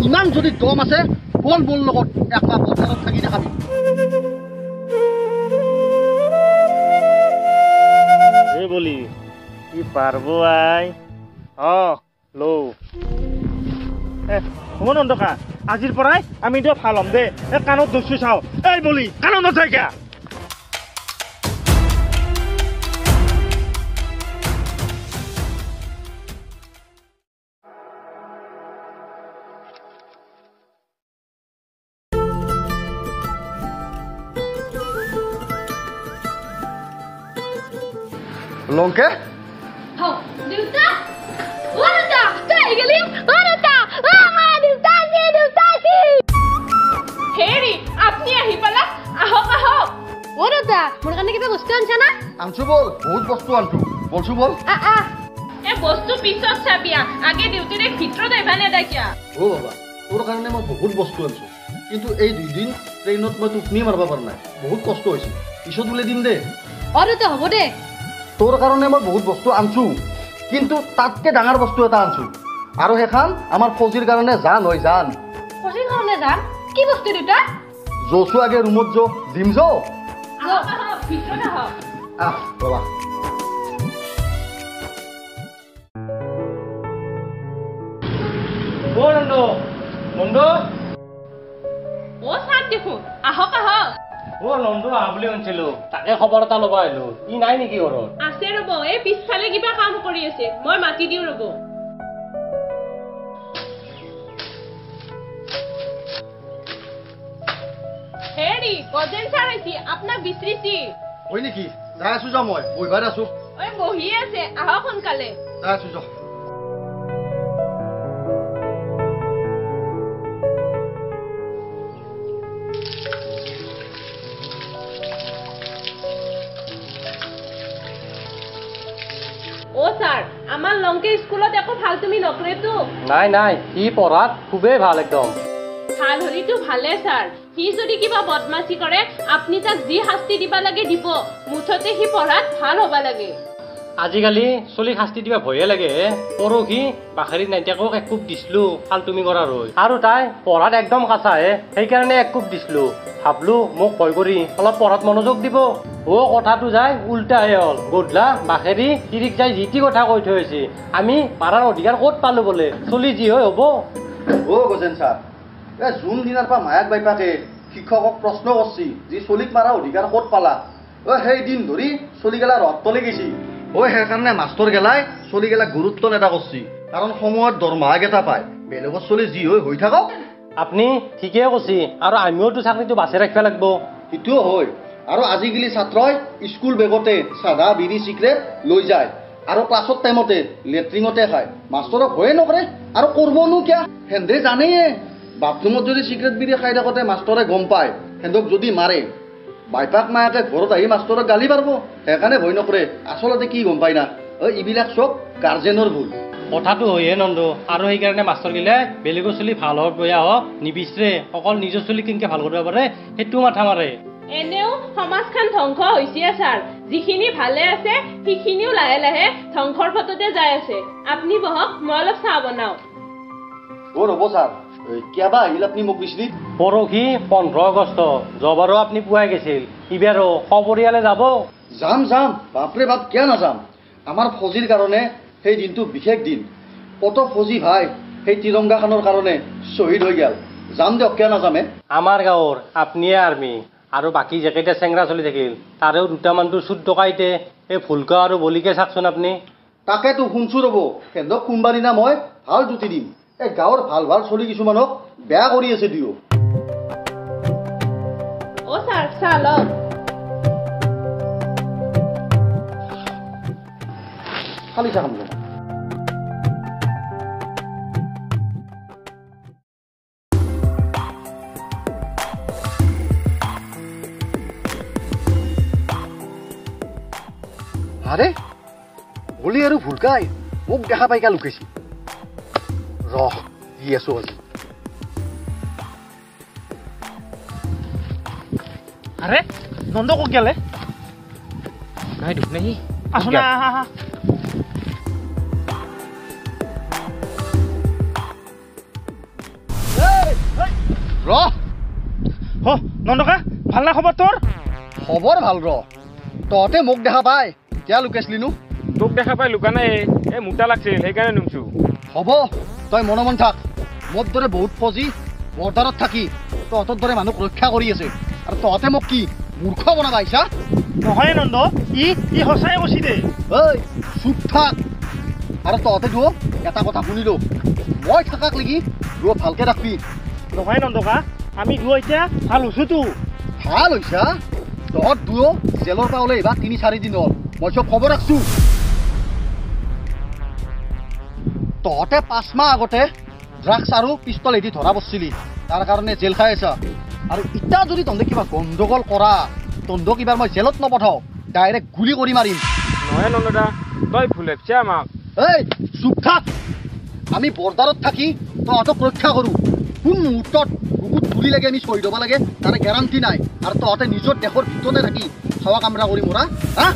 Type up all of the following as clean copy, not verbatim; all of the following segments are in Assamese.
ইমান যদি দম আছে বল বল লগত একমাহ বজাৰত থাকি দেখাবি এই বলি কি পাৰবো আই লো শুন অন্ধকা আজিৰ পৰাই আমি দিও ভাল হম দে কাণত দস্যু চাও এই বলি কাণত নথাই কিয়া লংকে দেউতা ও দেউতা তাই গেলি ও দেউতা দেউতা হেৰি আপনি আহি পালা আহক আহক ও দেউতা মোৰ কাৰণে কিবা বস্তু আনছা না আনছো বল বহুত বস্তু আনছো বলছো বল এ বস্তু পিছত চাবিয়া আগে দেউতাৰে ভিতৰত আইবানে দাকিয়া ও বাবা তোৰ কাৰণে মই বহুত বস্তু আনছো কিন্তু এই দুই দিন ট্ৰেইনত মই টোপনি মাৰব পৰা নাই বহুত কষ্ট হৈছে পিছত উলাই দিম দে ও দেউতা হ'ব দে তোৰ কাৰণে মই বহুত বস্তু আনছো কিন্তু তাতকে ডাঙৰ বস্তু এটা আনছো আৰু হেখান আমাৰ ফজিৰ কাৰণে জান হয় জান ফজিৰ কাৰণে জান কি বস্তু দেউতা জোসু আগে ৰুমত যো দিম যো আহক আহক ভিতৰত আহক বাবা ও নন্দ নন্দ ও সাত দেখোন আহক আহক ও নন্দ আহ বুলি শুনিছিলো তাকে খবৰ এটা ল'ব আহিলো ই নাই নেকি ঘৰত আছে ৰ'ব এই পিছফালে কিবা কাম কৰি আছে মই মাতি দিওঁ ৰ'ব হেৰি গজেন ছাৰ আহিছে আপোনাক বিচাৰিছি হয় নেকি যাই আছো যা মই বহিবাৰ আছো ঐ বহি আছে আহক সোনকালে যাই আছো যা ও স্যার আমার লংকে স্কুলত একো ভাল তুমি নকৰেতো নাই নাই সি পঢ়াত খুবেই ভাল একদম ভাল হলিতো ভালে স্যার সি যদি কিবা বদমাছি কৰে আপনি তাক যি শাস্তি দিবা লাগে দিব মুঠতে সি পঢ়াত ভাল হবা লাগে আজিকালি চলি শাস্তি দিবা ভয়ে লাগে পৰহি বাখাৰী নাইটাকক এক কোপ দিছিলো ভাল তুমি কৰাৰ হৈ আৰু তাই পঢ়াত একদম কাঁচাহে সেইকাৰণে এক কোপ দিছিলো ভাবলো মোক ভয় কৰি অলপ পঢ়াত মনোযোগ দিব ও কথাটো যায় উল্টাহে হ'ল গধলা বাখেৰি তিৰিক যাই যি টি কথা কৈ থৈ আছে আমি পাৰাৰ অধিকাৰ ক'ত পালো বোলে চলি যি হয় হ'ব ও গজেন ছাৰ জুন দিনাৰ পৰা মায়াক বাইপাকে শিক্ষকক প্ৰশ্ন কৰছি যি চলিক মাৰা অধিকাৰ ক'ত পালা সেই দিন ধৰি চলি গেলা ৰদ তলে গেছি সেইকাৰণে মাষ্টৰ গেলাই চলি গেলা গুৰুত্ব নেদা কৰছি কাৰণ সময়ত দৰমহা কেইটা পায় বেলেগত চলি যি হৈ থাকক আপুনি ঠিকেই কৈছে আৰু আমিওতো চাকৰিটো বাছি ৰাখিব লাগিব সেইটোও হয় আৰু আজিকালি ছাত্ৰই স্কুল বেগতে চাধা বিড়ি চিগাৰেট লৈ যায় আৰু ক্লাছৰ টাইমতে লেট্ৰিনতে খায় মাষ্টৰক ভয়ে নকৰে আৰু কৰিবনো কিয় সেন্দে জানেই বাথৰুমত যদি চিগাৰেট বিড়ি খাই থাকোঁতে মাষ্টৰে গম পায় সেন্দক যদি মাৰে বাইপাক মায়াকে ঘৰত আহি মাষ্টৰক গালি পাৰিব সেইকাৰণে ভয় নকৰে আচলতে কি গম পাই না এইবিলাক চব গাৰ্জেনৰ ভুল কথাটো হয়ে নন্দ আৰু সেইকাৰণে মাষ্টৰগিলাই বেলেগৰ চলি ভাল হওক বেয়া হওক নিবিচাৰে অকল নিজৰ চলি কেনেকৈ ভাল কৰিব পাৰে সেইটো মাথা মাৰে এনেও সমাজখন ধ্বংস হৈছে ছাৰ যিখিনি ভালে আছে সিখিনিও লাহে লাহে ধ্বংসৰ পথতে যাই আছে আপুনি বহক মই অলপ চাহ বনাওঁ ৰ'ব ছাৰ কিয়াবা আহিল আপুনি মোক দিছিলি পৰহি 15 আগষ্ট যোৱাবাৰো আপুনি পুৱাই গৈছিল ইবাৰো সপৰিয়ালে যাব যাম বাপৰে বাপ কিয় নাযাম আমাৰ ফজিৰ কাৰণে সেই দিনটো বিশেষ দিন কত ফজি ভাই সেই তিৰংগাখনৰ কাৰণে শ্বহীদ হৈ গেল যাম দিয়ক কিয় নাযামে আমাৰ গাঁৱৰ আপুনিয়ে আৰ্মি আৰু বাকী যেকেইটা চেংৰা চলি থাকিল তাৰেও দুটামানটো চুট টকাইতে এই ফুলকা আৰু বলিকে চাকচোন আপুনি তাকেতো শুনছো ৰ'ব সেন্দক কোনবা দিনা মই ভাল জুতি দিম এই গাঁৱৰ ভাল ভাল চলি কিছুমানক বেয়া কৰি আছে দিও ও ছাৰ চাহ লওক খালি চাম আৰে বলি আৰু ভুলকাই মোক দেখা পাইকা লুকাইছি ৰহ দি আছো আজি আরে নন্দ ক'ত গেলে নাই দুখ নাই আসো না নন্দকা ভাল না খবৰ তোৰ খবৰ ভাল ৰ তহঁতে মোক দেখা পাই কিয় লুকাইছিলিনো তোক দেখা পাই লুকা নাই মোটা লাগছিল সেইকাৰণে নুমছো হ'ব তই মনে থাক মোৰ দৰে বহুত ফৌজি বৰ্ডাৰত থাকি তহঁতৰ দৰে মানুহক ৰক্ষা কৰি আছে আৰু তহঁতে মোক কি মূৰ্খ বনাব আহিছা নহয় নন্দ ই সঁচাই কৈছি দে ঐ চুপ থাক আৰু তহঁতে দুয়ো এটা কথা শুনিলো মই থাকাক লাগি দুয়ো ভালকে ৰাখবি নহয় নন্দকা আমি দুয়ো এতিয়া ভাল হৈছোতো ভাল হৈছা তহঁত দুয়ো জেলৰ পৰা ওলাই এইবাৰ ৩-৪ দিন হ'ল মই চব খবৰ ৰাখছো তহঁতে 5 মাহ আগতে ড্ৰাগছ আৰু পিষ্টল এদি ধৰা পৰছিলি তাৰ কাৰণে জেল খাই আছা আৰু ইটা যদি তহঁতে কিবা গণ্ডগোল কৰা তহঁতক কিবা মই জেলত নপঠাও ডাইৰেক্ট গুলি কৰি মাৰিম নহয় নন্দদা তই ভুল ভাবছা আমাক এই চুপ থাক আমি বৰ্ডাৰত থাকি তহঁতক ৰক্ষা কৰোঁ কোন মুহূৰ্তত বুকুত গুলি লাগে আমি শ্বহীদ হ'ব লাগে তাৰে গেৰাণ্টি নাই আৰু তহঁতে নিজৰ দেশৰ ভিতৰতে থাকি খাৱা কামৰা কৰি মৰা হা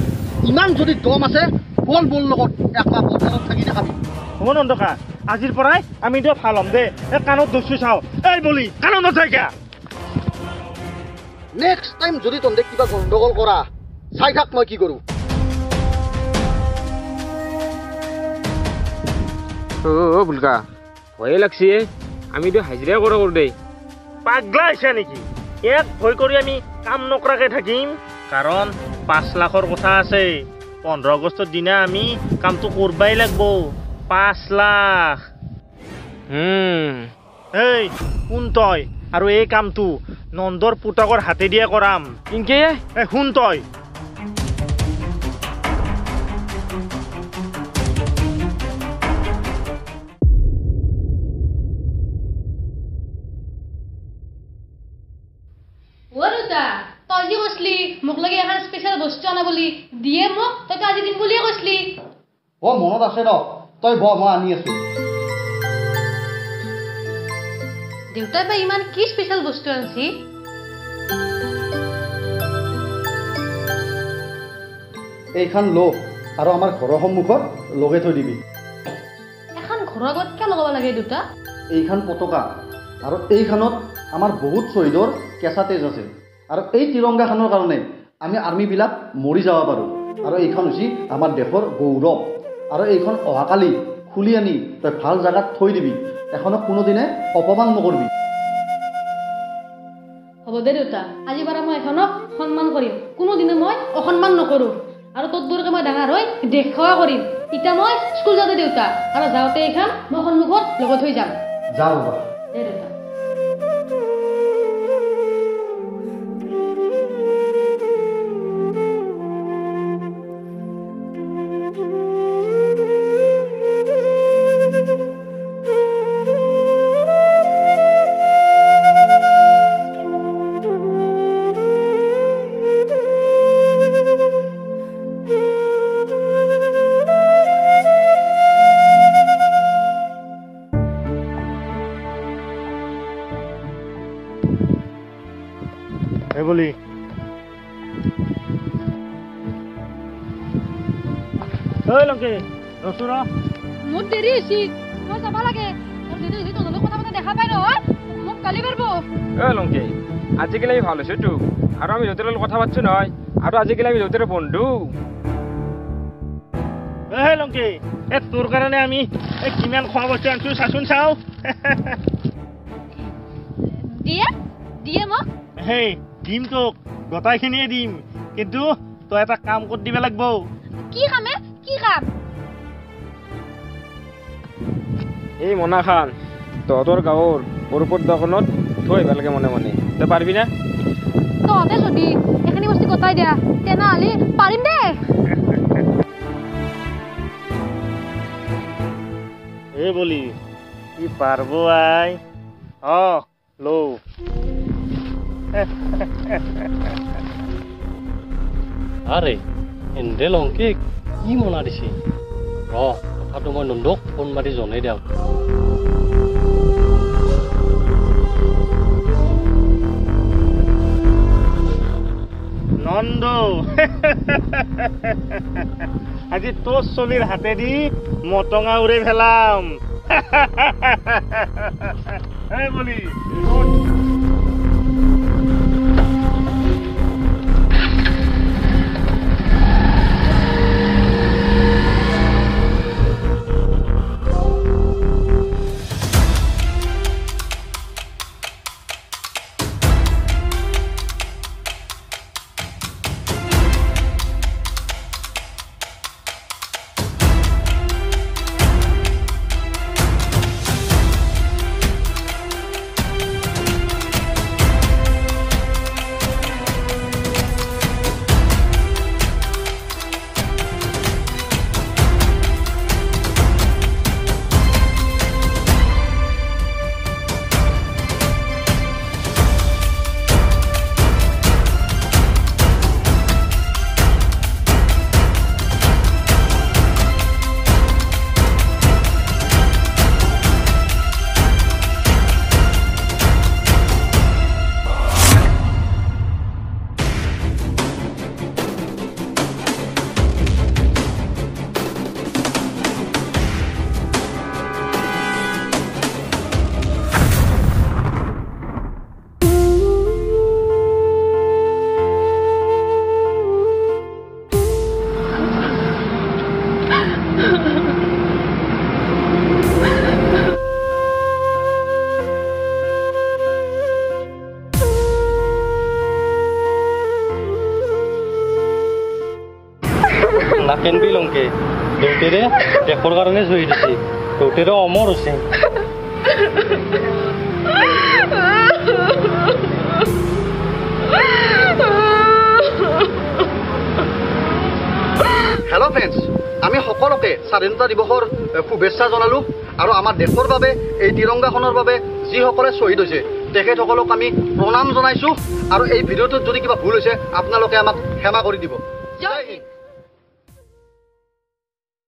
ইমান যদি দম আছে বল লগত একমাহ বৰ্ডাৰত থাকি দেখাবি হ'ব নন্দকা আজিৰ পৰাই আমি দুয়ো ভাল হ'ম দে কাণত দচু চাওঁ এই বলি কাণত নথাইকা নেক্সট টাইম যদি তহঁতে কিবা গণ্ডগোল কৰা চাই থাক মই কি কৰোঁ অ বুলকা ভয়ে লাগছে আমিতো হাজিৰা কৰা কৰো দেই পাগলা হৈছে নেকি এক ভয় কৰি আমি কাম নকৰাকে থাকিম কাৰণ 5 লাখৰ কথা আছে 15 আগষ্টৰ দিনা আমি কামটো কৰবাই লাগব 5 লাখ এই শুন তই আৰু এই কামটো নন্দৰ পুতকৰ হাতে দিয়ে কৰাম ইনকে শুন তই তই যে কৈছিলি মোক লাগে এখন স্পেচিয়েল বস্তু আনা বুলি দিয়ে মোক তই আজি দিম বুলিয়ে কৈছিলি মনত আছে ন তই মই আনি আছো দেউতাই বা ইমান কি স্পেচিয়েল বস্তু আনছি এইখন ল আৰু আমাৰ ঘৰৰ সন্মুখত লগাই থৈ দিবি এখন ঘৰৰ আগত কিয় লগাব লাগে দেউতা এইখন পতাকা আৰু এইখনত আমাৰ বহুত শ্বহীদৰ কেঁচা তেজ আছে আৰু এই তিৰংগাখনৰ কাৰণে আমি আৰ্মিবিলাক মৰি যাব পাৰোঁ আৰু এইখন হৈছে আমাৰ দেশৰ গৌৰৱ আৰু এইখন অহাকালি খুলি আনি তই ভাল জেগাত থৈ দিবি এখনক কোনোদিনে অপমান নকৰিবি হ'ব দে দেউতা আজি পৰা মই এখনক সন্মান কৰিম কোনোদিনে মই অসন্মান নকৰোঁ আৰু তোৰ দৰকে মই ডাঙৰ হৈ দেখুওৱা কৰিম এতিয়া মই স্কুল যাওঁতে দেউতা আৰু যাওঁতে এইখন মই সন্মুখত লগত থৈ যাম যা বাবা দে দেউতা বলি লংকে ৰচো ৰ মোৰ দেৰি হৈছে মই যাব লাগে আৰু দেৰি হৈছে তহঁতক কথা পাতা দেখা পাই নহয় মোক গালি পাৰিব লংকে আজিকালি আমি ভাল হৈছো তো আৰু আমি য'তে লগত কথা পাতছো নহয় আৰু আজিকালি আমি য'তে বন্ধু লংকে তোৰ কাৰণে আমি কিমান খোৱা বস্তু আনছো চাচোন চাওঁ দিয়ে মোক হেই দিম তোক গোটাইখিনিয়ে দিম কিন্তু তই এটা কাম কৰি দিব লাগিব কি কামে কি কাম এই মনা খান তহঁতৰ গাঁৱৰ বৰপদ দোকানত থৈ আহিব লাগে মনে মনে তই পাৰিবি না তহঁতে যদি এইখিনি বস্তু গোটাই দিয়া তেনেহ'লে পাৰিম দে এই বলি কি পাৰব আই লো আৰে এনে লংকে কি মনা দিছে কথাটো মই নন্দক ফোন মাৰি জনাই দিওঁ নন্দ আজি তোৰ চলিৰ হাতে দি মটঙা উড়ে ফেলাম বলি দেউতাৰে দেশৰ কাৰণে শ্বহীদ হৈছে দেউতাৰে অমৰ হৈছে হেল্ল' ফ্ৰেণ্ডছ আমি সকলোকে স্বাধীনতা দিৱসৰ শুভেচ্ছা জনালোঁ আৰু আমাৰ দেশৰ বাবে এই তিৰংগাখনৰ বাবে যিসকলে শ্বহীদ হৈছে তেখেতসকলক আমি প্ৰণাম জনাইছোঁ আৰু এই ভিডিঅ'টোত যদি কিবা ভুল হৈছে আপোনালোকে আমাক ক্ষমা কৰি দিব জয় হিন্দ।